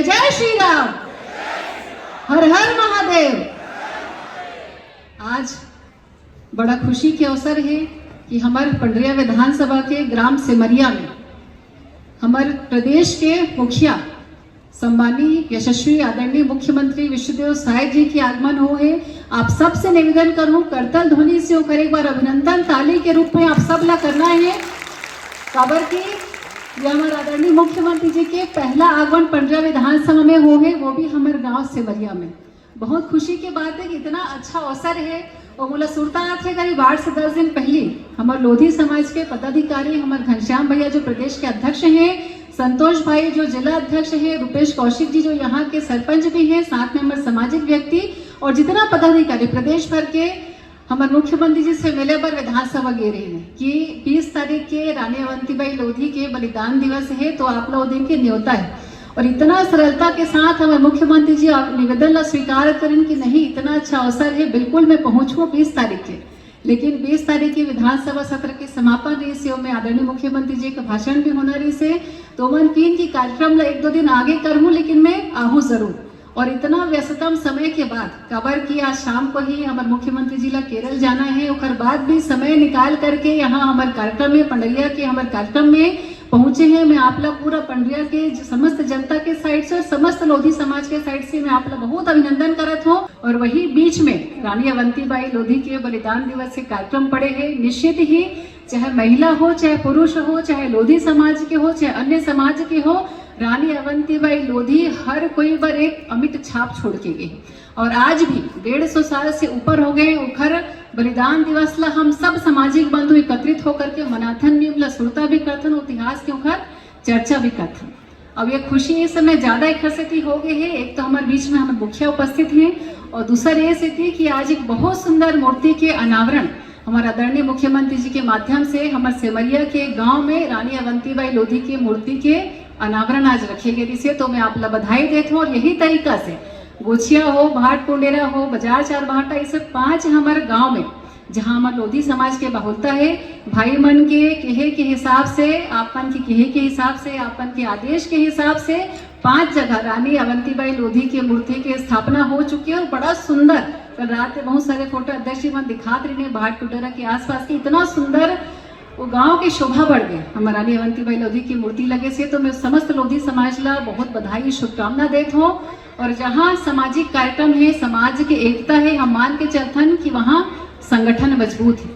जय जय श्री राम, हर हर महादेव। आज बड़ा खुशी के अवसर है कि हमारे पंडरिया विधानसभा के ग्राम सिमरिया में हमारे प्रदेश के मुखिया सम्मानीय यशस्वी आदरणीय मुख्यमंत्री विष्णुदेव साय जी की आगमन हो है। आप सबसे निवेदन करूं करतल ध्वनि से होकर एक बार अभिनंदन ताली के रूप में आप सब ला करना है। खबर की ये हमारे आदरणीय मुख्यमंत्री जी के पहला आगमन पंडरिया विधानसभा में हो है, वो भी हमारे गांव सिमरिया में। बहुत खुशी की बात है कि इतना अच्छा अवसर है। और बोला सुल्तानाथ के करीब 8 से 10 दिन पहले हमारे लोधी समाज के पदाधिकारी हमारे घनश्याम भैया जो प्रदेश के अध्यक्ष हैं, संतोष भाई जो जिला अध्यक्ष है, रुपेश कौशिक जी जो यहाँ के सरपंच भी हैं, साथ में हमारे सामाजिक व्यक्ति और जितना पदाधिकारी प्रदेश भर के हमारे मुख्यमंत्री जी से मिले पर विधानसभा गे रहे हैं कि 20 तारीख के रानी अवंतीबाई लोधी के बलिदान दिवस है, तो आप लोग दिन के न्योता है। और इतना सरलता के साथ हमारे मुख्यमंत्री जी आप निवेदन ला स्वीकार करें कि नहीं इतना अच्छा अवसर है, बिल्कुल मैं पहुंचूँ 20 तारीख के। लेकिन 20 तारीख की विधानसभा सत्र के समापन रही से में आदरणीय मुख्यमंत्री जी का भाषण भी होना रही से, तो मन कीन की कार्यक्रम ला 1-2 दिन आगे करूँ, लेकिन मैं आहूँ जरूर। और इतना व्यस्ततम समय के बाद खबर की आज शाम को ही हमारे मुख्यमंत्री जी ला केरल जाना है, और बाद भी समय निकाल करके यहाँ हमारे कार्यक्रम में पंडरिया के हमारे कार्यक्रम में पहुंचे हैं। मैं आप लोग पूरा पंडरिया के समस्त जनता के साइड से और समस्त लोधी समाज के साइड से मैं आप लोग बहुत अभिनंदन करत हूँ। और वही बीच में रानी अवंतीबाई लोधी के बलिदान दिवस से कार्यक्रम पड़े हैं। निश्चित ही चाहे महिला हो, चाहे पुरुष हो, चाहे लोधी समाज के हो, चाहे अन्य समाज के हो, रानी अवंतीबाई लोधी हर कोई पर एक अमिट छाप छोड़ के गई। और आज भी 150 साल से ऊपर हो गए उखर बलिदान दिवस ला हम सब सामाजिक बंधु एकत्रित होकर के मनाथन भी सुरता भी करथन, इतिहास के उखर चर्चा भी करथन। अब ये खुशी इस समय ज्यादा एकत्रित हो गई है। एक तो हमारे बीच में हमारे मुखिया उपस्थित हैं, और दूसरा ये स्थिति कि आज एक बहुत सुंदर मूर्ति के अनावरण हमारे आदरणीय मुख्यमंत्री जी के माध्यम से हमारे सिमरिया के गांव में रानी अवंतीबाई लोधी की मूर्ति के अनावरण आज रखे गए थे। तो मैं आप लोग बधाई देता हूँ। और यही तरीका से गोछिया हो, भाट पुंडेरा हो, बाजार चार भाटा, ये सब 5 हमारे गांव में जहां हमारे लोधी समाज के बहुलता है, भाई मन के कहे के हिसाब से, आपन के कहे के हिसाब से, आपन के आदेश के हिसाब से 5 जगह रानी अवंतीबाई लोधी की मूर्ति की स्थापना हो चुकी है। और बड़ा सुंदर कल रात में बहुत सारे फोटो अध्यक्ष जी मन दिखाते रहे भाट पुंडेरा के आसपास की, इतना सुंदर वो गांव की शोभा बढ़ गई हमारा रानी अवंतीबाई लोधी की मूर्ति लगे से। तो मैं समस्त लोधी समाज ला बहुत बधाई शुभकामना देता हूँ। और जहाँ सामाजिक कार्यक्रम है, समाज की एकता है, हम मान के चलथन कि वहाँ संगठन मजबूत है।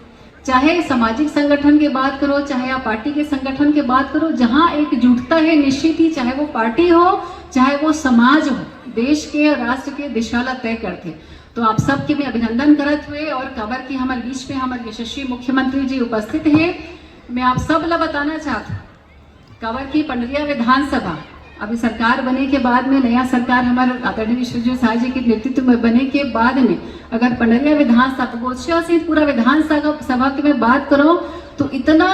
चाहे सामाजिक संगठन की बात करो, चाहे आप पार्टी के संगठन की बात करो, जहाँ एकजुटता है निश्चित ही चाहे वो पार्टी हो, चाहे वो समाज हो, देश के और राष्ट्र के दिशा ला तय करते। तो आप सबके मैं अभिनंदन करत हुए। और खबर की हमारे बीच में हमारे यशस्वी मुख्यमंत्री जी उपस्थित हैं। मैं आप सब ला बताना चाहता हूँ खबर की पंडरिया विधानसभा अभी सरकार बने के बाद में, नया सरकार हमारे आदरणीय विष्णुदेव साय जी के नेतृत्व में बने के बाद में अगर पंडरिया विधानसभा गोछिया से पूरा विधानसभा की मैं बात करो तो इतना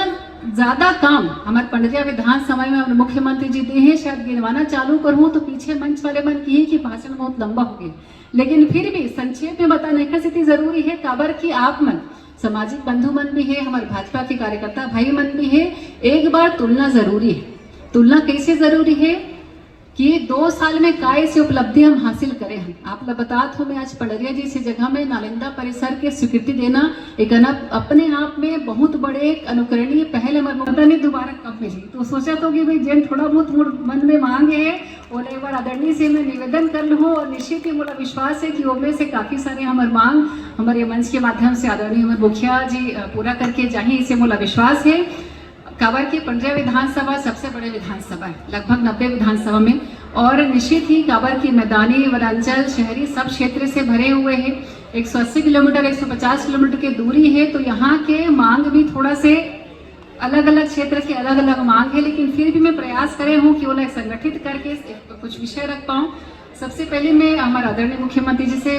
ज्यादा काम हमारे पंडरिया विधानसभा में हमारे मुख्यमंत्री जी दे हैं। शायद गिनवाना चालू करूँ तो पीछे मंच वाले मन की कि भाषण बहुत लंबा हो गया, लेकिन फिर भी संक्षेप में बताने का स्थिति जरूरी है। खबर की आप मन सामाजिक बंधु मन भी है, हमारे भाजपा के कार्यकर्ता भाई मन भी है। एक बार तुलना जरूरी है। तुलना कैसे जरूरी है कि 2 साल में काय से उपलब्धि हम हासिल करें। हम आप लोग बतात हो, मैं आज पंडरिया जी से जगह में नालंदा परिसर के स्वीकृति देना एक अपने आप में बहुत बड़े अनुकरणीय पहल हमारे ने दोबारा कब मिली। तो सोचा तो कि भाई जैन थोड़ा बहुत मन में मांगे है और एक बार आदरणीय से मैं निवेदन कर लूँ। और निश्चित ही मेरा विश्वास है कि उनमें से काफी सारे हमारे मांग हमारे मंच के माध्यम से आदरणीय हमारे मुखिया जी पूरा करके जाए, इसे मेरा विश्वास है। काबर की पंडरिया विधानसभा सबसे बड़े विधानसभा है, लगभग 90 विधानसभा में। और निश्चित ही काबर की मैदानी, वनांचल, शहरी सब क्षेत्र से भरे हुए हैं। 180 किलोमीटर 150 किलोमीटर की दूरी है, तो यहाँ के मांग भी थोड़ा से अलग अलग क्षेत्र के अलग अलग मांग है। लेकिन फिर भी मैं प्रयास करे हूँ कि वो लोग संगठित करके कुछ विषय रख पाऊँ। सबसे पहले मैं हमारे आदरणीय मुख्यमंत्री जी से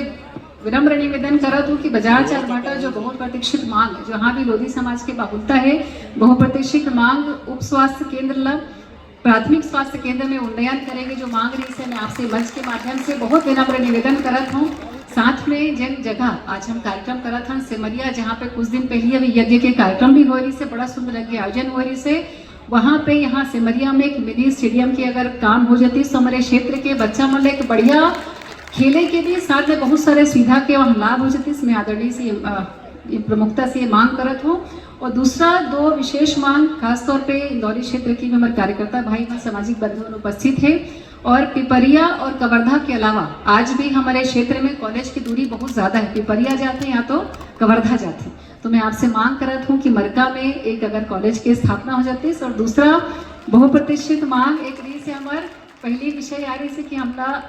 विनम्र निवेदन करत हूँ कि बाजार चार भाटा जो बहुप्रतीक्षित मांग है, जहाँ भी लोधी समाज की बहुलता है, बहुप्रतीक्षित मांग उप स्वास्थ्य केंद्र ला प्राथमिक स्वास्थ्य केंद्र में उन्नयन करेंगे जो मांग रही है। मैं आपसे मंच के माध्यम से बहुत विनम्र निवेदन करत हूँ। साथ में जिन जगह आज हम कार्यक्रम करत हैं सिमरिया, जहाँ पे कुछ दिन पहले अभी यज्ञ के कार्यक्रम भी हो रही से, बड़ा सुंदर यज्ञ आयोजन हो रही से, वहाँ पे यहाँ सिमरिया में एक मिनी स्टेडियम की अगर काम हो जाती तो हमारे क्षेत्र के बच्चा मन एक बढ़िया खेले के भी साथ में बहुत सारे सुविधा के वहाँ लाभ हो जाती। इसमें आदरणीय से प्रमुखता से मांग करत हो। और दूसरा दो विशेष मांग खासतौर पे इंदौरी क्षेत्र की हमारे कार्यकर्ता भाई और सामाजिक बंधु उपस्थित है। और पिपरिया और कवर्धा के अलावा आज भी हमारे क्षेत्र में कॉलेज की दूरी बहुत ज़्यादा है, पिपरिया जाते हैं या तो कवर्धा जाते हैं। तो मैं आपसे मांग करत हूँ कि मरका में एक अगर कॉलेज की स्थापना हो जाती है। और दूसरा बहुप्रतीक्षित मांग एक रही से हमारे पहली विषय आ रही से कि हमारा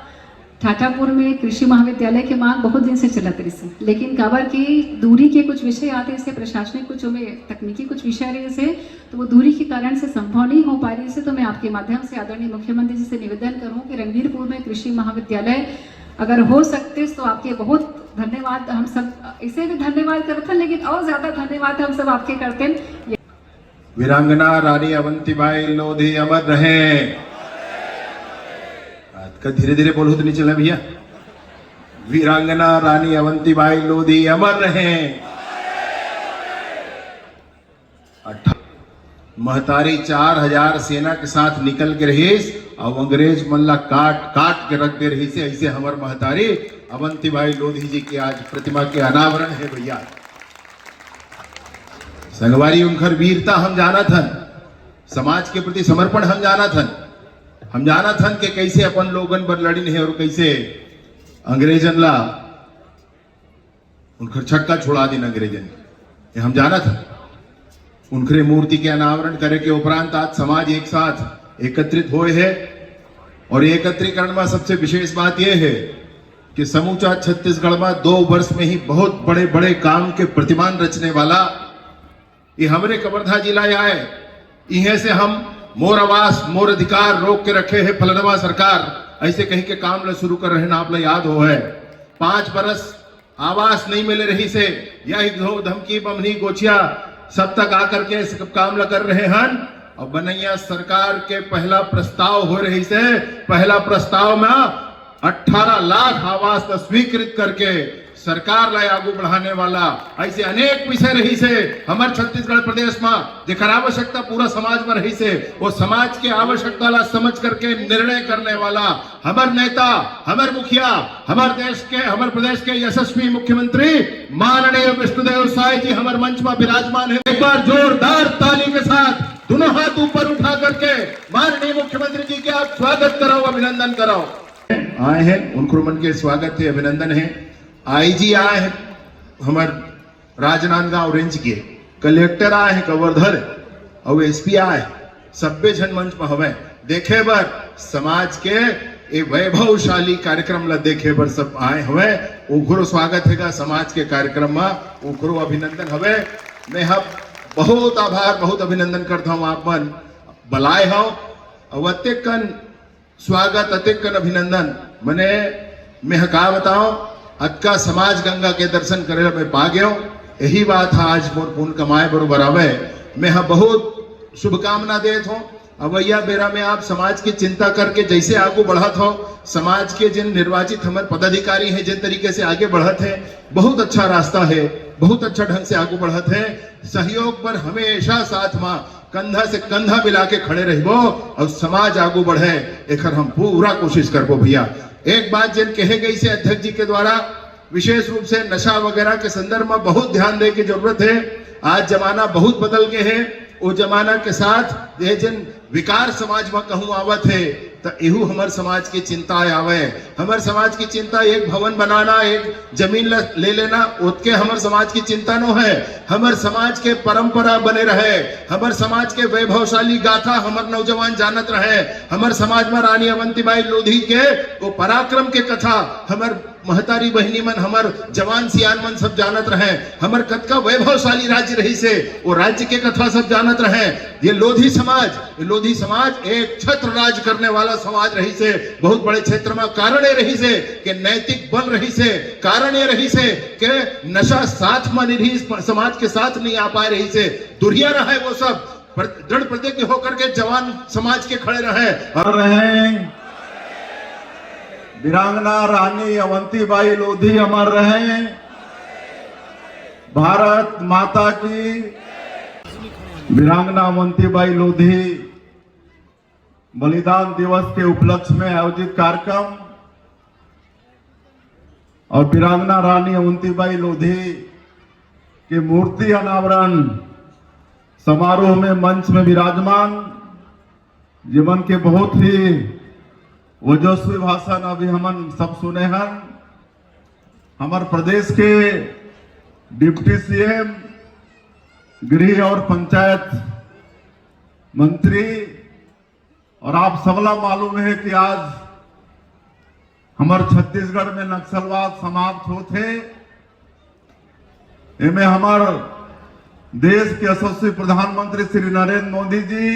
ठाठापुर में कृषि महाविद्यालय की मांग बहुत दिन से चलत रही से, लेकिन काबर की दूरी के कुछ विषय आते से प्रशासनिक कुछ में तकनीकी कुछ विषय रहे से तो वो दूरी के कारण से संभव नहीं हो पा रही से। तो मैं आपके माध्यम से आदरणीय मुख्यमंत्री जी से निवेदन करूं कि रणवीरपुर में कृषि महाविद्यालय अगर हो सकते तो आपके बहुत धन्यवाद। हम सब इसे भी धन्यवाद करते हैं, लेकिन और ज्यादा धन्यवाद हम सब आपके करते हैं। वीरांगना रानी अवंतीबाई लोधी अमर रहे। धीरे धीरे बोलो तो नहीं चला भैया। वीरांगना रानी अवंतीबाई लोधी अमर रहे। महतारी 4000 सेना के साथ निकल के रही और अंग्रेज मल्ला काट काट के रख दे रही से। ऐसे हमार महतारी अवंतीबाई लोधी जी की आज प्रतिमा के अनावरण है भैया। संगवारी उनकर वीरता हम जाना थन, समाज के प्रति समर्पण हम जाना थन। हम जाना थन कि कैसे अपन लोगन पर लड़िन है और कैसे अंग्रेजन ला उनकर छक्का छुड़ा दिन अंग्रेजन। ये हम जाना था। उनके मूर्ति के अनावरण करे के उपरांत आज समाज एक साथ एकत्रित हुए है। और एकत्रीकरण में सबसे विशेष बात यह है कि समूचा छत्तीसगढ़ में 2 वर्ष में ही बहुत बड़े बड़े काम के प्रतिमान रचने वाला ये हमारे कवर्धा जिला आए। इहे से हम मोर आवास मोर अधिकार रोक के रखे है फलनवा सरकार ऐसे कहीं के काम ला शुरू कर रहे ना। आप ला याद हो है 5 बरस आवास नहीं मिले रही से यही धमकी बमनी गोचिया सब तक आकर के काम ला कर रहे हैं। और बनैया सरकार के पहला प्रस्ताव हो रही से पहला प्रस्ताव में 18 लाख आवास का स्वीकृत करके सरकार ला आगू बढ़ाने वाला ऐसे अनेक विषय रही से हमारे छत्तीसगढ़ प्रदेश में जेकर आवश्यकता पूरा समाज में रही से वो समाज के आवश्यकता ला समझ करके निर्णय करने वाला हमार नेता हमार मुखिया हमारे देश के हमारे प्रदेश के यशस्वी मुख्यमंत्री माननीय विष्णुदेव साय जी हमारे मंच में विराजमान है। एक बार जोरदार ताली के साथ दोनों हाथ ऊपर उठा करके माननीय मुख्यमंत्री जी के आप स्वागत कराओ अभिनंदन कराओ। आए हैं उनको मन के स्वागत है अभिनंदन है। आईजी आए हैं हमारे राजनांदगांव रेंज के, कलेक्टर आए हैं कवर्धर और एसपी आए सब्बे जन मंच में हवे देखे बर समाज के ए वैभवशाली कार्यक्रम ला देखे बर सब आए हवे। उखरो स्वागत है समाज के कार्यक्रम में उखरो अभिनंदन हवे। मैं हम बहुत आभार बहुत अभिनंदन करता हूँ आप मन बुलाए हो और अत्यकन स्वागत अत्यकन अभिनंदन मने मैं का बताओ अक्का समाज गंगा के दर्शन करे मैं पा गया। यही बात है आज मोर पुण्य कमाए बरोबर आवे। मैं हाँ बहुत शुभकामना देत हूँ। अवैया बेरा में आप समाज की चिंता करके जैसे आगे बढ़त हो समाज के जिन निर्वाचित हमारे पदाधिकारी हैं जिन तरीके से आगे बढ़त है बहुत अच्छा रास्ता है बहुत अच्छा ढंग से आगे बढ़त है। सहयोग पर हमेशा साथ में कंधा से कंधा मिला के खड़े रहो और समाज आगे बढ़े एक हम पूरा कोशिश करबो भैया। एक बात जिन कहे गई से अध्यक्ष जी के द्वारा विशेष रूप से नशा वगैरह के संदर्भ में बहुत ध्यान देने की जरूरत है। आज जमाना बहुत बदल गए है। वो जमाना के साथ ये जिन विकार समाज में कहूँ आवत है तो एहू हमार समाज की चिंता आवे। हमार समाज की चिंता एक भवन बनाना एक जमीन ले लेना उसके हमार समाज की चिंता नो है। हमार समाज के परंपरा बने रहे हमार समाज के वैभवशाली गाथा हमार नौजवान जानत रहे। हमार समाज में रानी अवंतीबाई लोधी के वो पराक्रम के कथा हमार महतारी बहनी मन हमार जवान सियान मन सब जानत रहे। हमार कतका वैभवशाली राज्य रही से वो राज्य के कथा सब जानत रहे। ये लोधी समाज एक छत्र राज करने वाला समाज रही से बहुत बड़े क्षेत्र में कारण रही से कि नैतिक बल रही से कारण ये रही से कि नशा साथ में नहीं समाज के साथ नहीं आ पाए रही से दुरिया रहे वो सब दृढ़ प्रतिज्ञ होकर के जवान समाज के खड़े रहे। वीरांगना रानी अवंतीबाई लोधी अमर रहे। भारत माता की वीरांगना अवंतीबाई लोधी बलिदान दिवस के उपलक्ष्य में आयोजित कार्यक्रम और वीरांगना रानी अवंतीबाई लोधी की मूर्ति अनावरण समारोह में मंच में विराजमान जीवन के बहुत ही ओजस्वी भाषण अभी हम सब सुने हैं। हमारे प्रदेश के डिप्टी सीएम गृह और पंचायत मंत्री और आप सबला मालूम है कि आज हमारे छत्तीसगढ़ में नक्सलवाद समाप्त होते इनमें हमारे देश के यशस्वी प्रधानमंत्री श्री नरेंद्र मोदी जी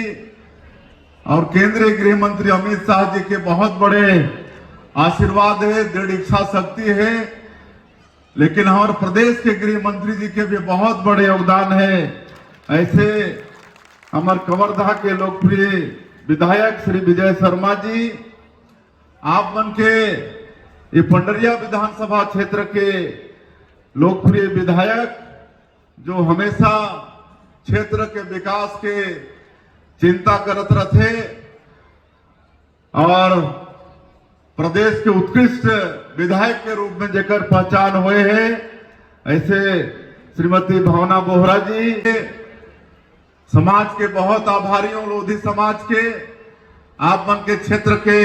और केंद्रीय गृह मंत्री अमित शाह जी के बहुत बड़े आशीर्वाद है, दृढ़ इच्छा शक्ति है। लेकिन हमारे प्रदेश के गृह मंत्री जी के भी बहुत बड़े योगदान है। ऐसे हमारे कवर्धा के लोकप्रिय विधायक श्री विजय शर्मा जी, आप मन के ये पंडरिया विधानसभा क्षेत्र के लोकप्रिय विधायक जो हमेशा क्षेत्र के विकास के चिंता करत रहे और प्रदेश के उत्कृष्ट विधायक के रूप में जेकर पहचान हुए हैं, ऐसे श्रीमती भावना बोहरा जी समाज के बहुत आभारी हूं। लोधी समाज के आप मन के क्षेत्र के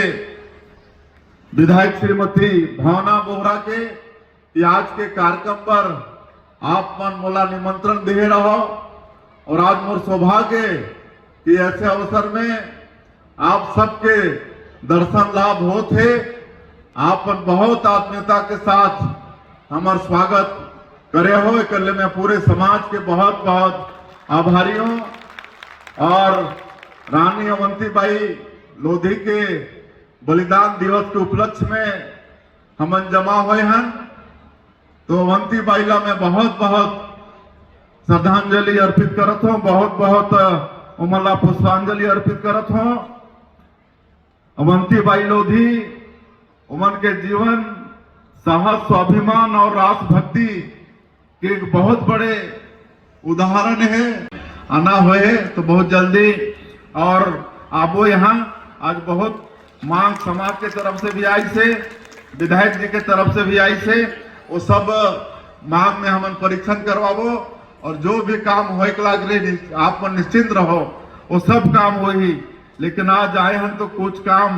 विधायक श्रीमती भावना बोहरा के आज के कार्यक्रम पर आप मन मोला निमंत्रण दे रहो और आज मोर सौभाग्य कि ऐसे अवसर में आप सबके दर्शन लाभ होते। आप बहुत आत्मीयता के साथ हमार स्वागत करे हो, एक मैं पूरे समाज के बहुत बहुत आभारी हूं। और रानी अवंतीबाई लोधी के बलिदान दिवस के उपलक्ष्य में हम जमा हुए हैं, तो अवंतीबाई ला मैं बहुत बहुत श्रद्धांजलि अर्पित करत हूं, बहुत बहुत उमला पुष्पांजलि अर्पित करत हूं। अवंतीबाई लोधी उमन के जीवन साहस, स्वाभिमान और राष्ट्रभक्ति के एक बहुत बड़े उदाहरण है। आना हुए तो बहुत जल्दी और आबो यहाँ आज बहुत मांग समाज के तरफ से भी आई से, विधायक जी के तरफ से भी आई से, वो सब मांग में हम परीक्षण करवाबो और जो भी काम हो लागे आप निश्चिंत रहो, वो सब काम हो ही। लेकिन आज आए हैं तो कुछ काम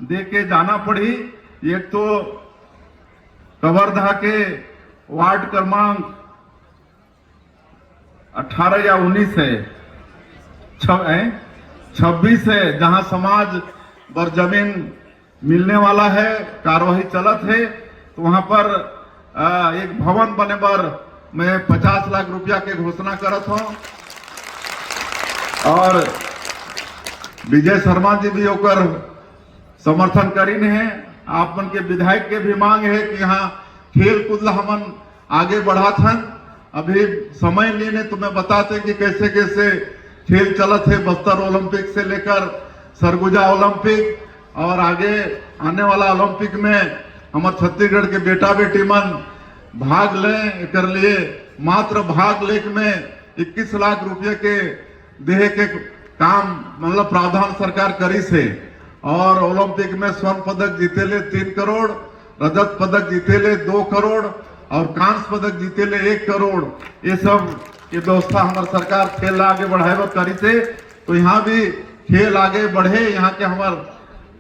दे के जाना पड़ी। एक तो कवर्धा के वार्ड क्रमांक 18 या 19 है, 26 है, जहां समाज पर जमीन मिलने वाला है, कार्यवाही चलत है, तो वहां पर एक भवन बने पर मैं 50 लाख रुपया के घोषणा करत हूं। और विजय शर्मा जी भी होकर समर्थन करीन है। आप मन के विधायक के भी मांग है कि यहाँ खेल कूद हमन आगे बढ़ात हन। अभी समय नहीं ने तो मैं बताते कि कैसे कैसे खेल चलत है, बस्तर ओलंपिक से लेकर सरगुजा ओलंपिक और आगे आने वाला ओलंपिक में हमारे छत्तीसगढ़ के बेटा बेटी मन भाग लें। कर लिए मात्र भाग लेक में 21 लाख रुपये के देह के काम मतलब प्रावधान सरकार करी से। और ओलंपिक में स्वर्ण पदक जीतेले 3 करोड़, रजत पदक जीतेले 2 करोड़ और कांस्य पदक जीतेले 1 करोड़। ये सब ये व्यवस्था हमारे सरकार खेल आगे बढ़ाए करी से। तो यहाँ भी खेल आगे बढ़े, यहाँ के हमारे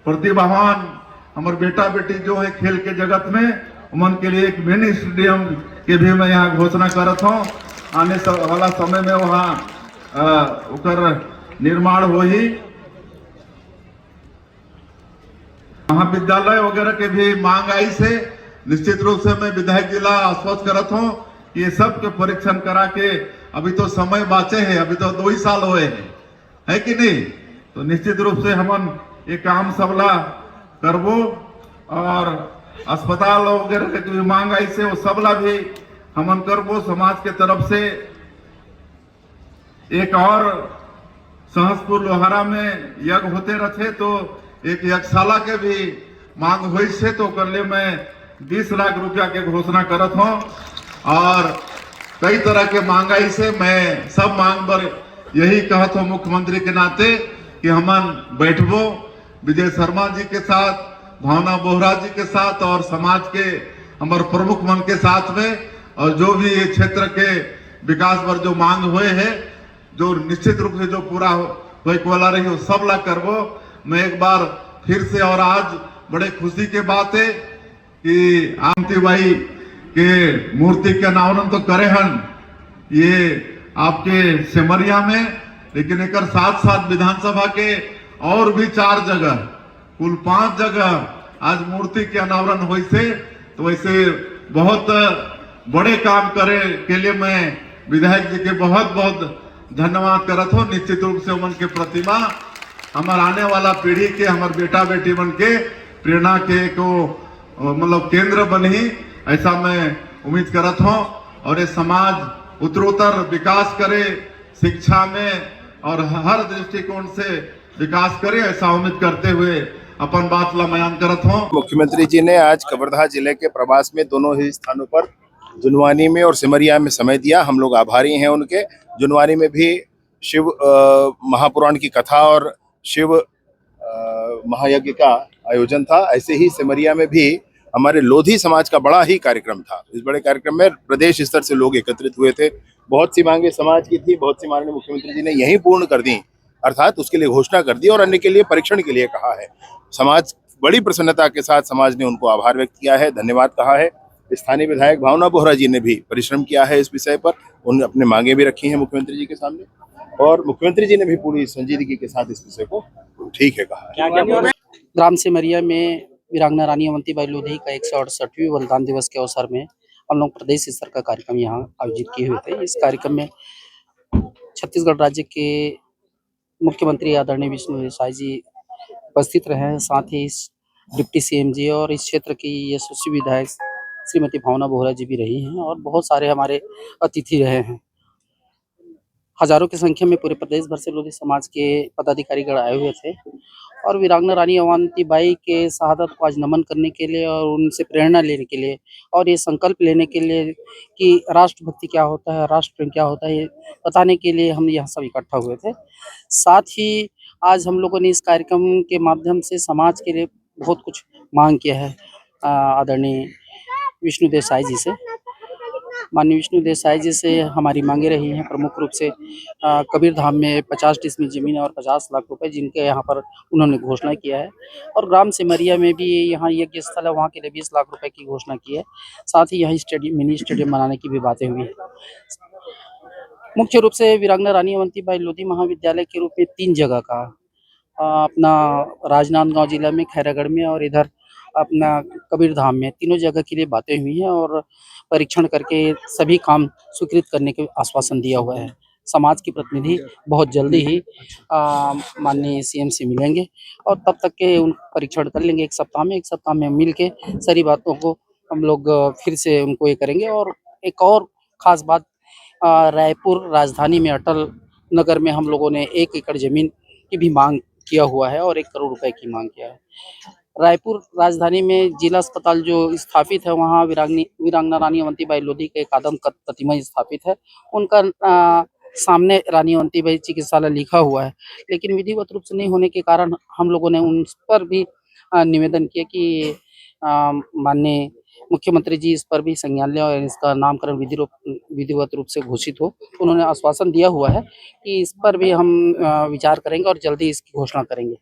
प्रतिभावान हमारे बेटा बेटी जो है खेल के जगत में, उमन के लिए एक मिनी स्टेडियम के भी मैं यहाँ घोषणा करत हूँ। आने वाला समय में वहाँ उकर निर्माण हो ही। महाविद्यालय वगैरह के भी मांग आई से निश्चित रूप से मैं विधायक जिला आश्वस्त करत हूँ ये सब के परीक्षण करा के, अभी तो समय बाचे है, अभी तो 2 ही साल हुए हैं, है कि नहीं। तो निश्चित रूप से हम ये काम सबला करबो। और अस्पताल वगैरह की भी मांग आई से वो सबला भी हमन करबो समाज के तरफ से। एक और सहसपुर लोहारा में यज्ञ होते रहे तो एक यज्ञशाला के भी मांग हुई से, तो कर ले मैं 20 लाख रुपया के घोषणा करत हूँ। और कई तरह के मांगाई से मैं सब मांग पर यही कहत हो मुख्यमंत्री के नाते कि हमन बैठबो विजय शर्मा जी के साथ, भावना बोहरा जी के साथ और समाज के हमारे प्रमुख मन के साथ में, और जो भी ये क्षेत्र के विकास पर जो मांग हुए है, जो निश्चित रूप से जो पूरा होए वाला रही वो सब ला करबो। मैं एक बार फिर से, और आज बड़े खुशी के बात है कि आमती बाई के मूर्ति के अनावरण तो करे हन ये आपके सिमरिया में, लेकिन एक साथ साथ विधानसभा के और भी 4 जगह, कुल 5 जगह आज मूर्ति के अनावरण हुई से। तो वैसे बहुत बड़े काम करे के लिए मैं विधायक जी के बहुत बहुत धन्यवाद करत हो। निश्चित रूप से उनके प्रतिमा हमारे आने वाला पीढ़ी के, हमारे बेटा बेटी बन के प्रेरणा के को मतलब केंद्र बनी, ऐसा मैं उम्मीद करत हूँ। और ये समाज उत्तरोत्तर विकास करे, शिक्षा में और हर दृष्टिकोण से विकास करे, ऐसा उम्मीद करते हुए अपन बात ला बयान करत हूँ। मुख्यमंत्री जी ने आज कवर्धा जिले के प्रवास में दोनों ही स्थानों पर जुनवानी में और सिमरिया में समय दिया। हम लोग आभारी हैं उनके। जुनवानी में भी शिव महापुराण की कथा और शिव महायज्ञ का आयोजन था। ऐसे ही सिमरिया में भी हमारे लोधी समाज का बड़ा ही कार्यक्रम था। इस बड़े कार्यक्रम में प्रदेश स्तर से लोग एकत्रित हुए थे। बहुत सी मांगे समाज की थी, बहुत सी मांगे मुख्यमंत्री जी ने यही पूर्ण कर दी, अर्थात उसके लिए घोषणा कर दी और अन्य के लिए परीक्षण के लिए कहा है। समाज बड़ी प्रसन्नता के साथ समाज ने उनको आभार व्यक्त किया है, धन्यवाद कहा है। स्थानीय विधायक भावना बोहरा जी ने भी परिश्रम किया है इस विषय पर, उन्होंने अपने मांगे भी रखी हैं मुख्यमंत्री जी के सामने, और मुख्यमंत्री जी ने भी पूरी संजीदगी के साथ इस विषय को ठीक है कहा है। ग्राम सिमरिया में वीरांगना रानी अवंतीबाई लोधी का 168वें बलिदान दिवस के अवसर में हम लोग प्रदेश स्तर का कार्यक्रम यहाँ आयोजित किए हुए थे। इस कार्यक्रम में छत्तीसगढ़ राज्य के मुख्यमंत्री आदरणीय विष्णुदेव साय जी उपस्थित रहे, साथ ही डिप्टी सीएम जी और इस क्षेत्र की यशस्वी विधायक श्रीमती भावना बोहरा जी भी रही हैं, और बहुत सारे हमारे अतिथि रहे हैं। हजारों की संख्या में पूरे प्रदेश भर से लोधी समाज के पदाधिकारीगण आए हुए थे और वीरांगना रानी अवंतीबाई के शहादत को आज नमन करने के लिए और उनसे प्रेरणा लेने के लिए और ये संकल्प लेने के लिए कि राष्ट्रभक्ति क्या होता है, राष्ट्र प्रेम क्या होता है, ये बताने के लिए हम यहाँ सब इकट्ठा हुए थे। साथ ही आज हम लोगों ने इस कार्यक्रम के माध्यम से समाज के लिए बहुत कुछ मांग किया है आदरणीय विष्णुदेव साय जी से। माननीय विष्णुदेव साय जी से हमारी मांगे रही हैं प्रमुख रूप से कबीर धाम में 50 डिसमिल जमीन और 50 लाख रुपए जिनके यहाँ पर उन्होंने घोषणा किया है, और ग्राम सिमरिया में भी यहाँ यज्ञ स्थल है, वहाँ के लिए 20 लाख रुपए की घोषणा की है। साथ ही यहाँ स्टेडियम, मिनी स्टेडियम बनाने की भी बातें हुई है। मुख्य रूप से वीरांगना रानी अवंतीबाई लोधी महाविद्यालय के रूप में 3 जगह का अपना राजनांदगांव जिला में खैरागढ़ में और इधर अपना कबीर धाम में, तीनों जगह के लिए बातें हुई हैं और परीक्षण करके सभी काम स्वीकृत करने के आश्वासन दिया हुआ है। समाज के प्रतिनिधि बहुत जल्दी ही माननीय सीएम से मिलेंगे और तब तक के उन परीक्षण कर लेंगे। एक सप्ताह में मिल के सारी बातों को हम लोग फिर से उनको ये करेंगे। और एक और ख़ास बात, रायपुर राजधानी में अटल नगर में हम लोगों ने 1 एकड़ ज़मीन की भी मांग किया हुआ है और 1 करोड़ रुपए की मांग किया है। रायपुर राजधानी में जिला अस्पताल जो स्थापित है, वहाँ वीरांगना रानी अवंतीबाई लोधी के एक आदम प्रतिमा स्थापित है। उनका सामने रानी अवंतीबाई चिकित्सालय लिखा हुआ है, लेकिन विधिवत रूप से नहीं होने के कारण हम लोगों ने उन पर भी निवेदन किया कि माननीय मुख्यमंत्री जी इस पर भी संज्ञान लें और इसका नामकरण विधिवत रूप से घोषित हो। उन्होंने आश्वासन दिया हुआ है कि इस पर भी हम विचार करेंगे और जल्दी इसकी घोषणा करेंगे।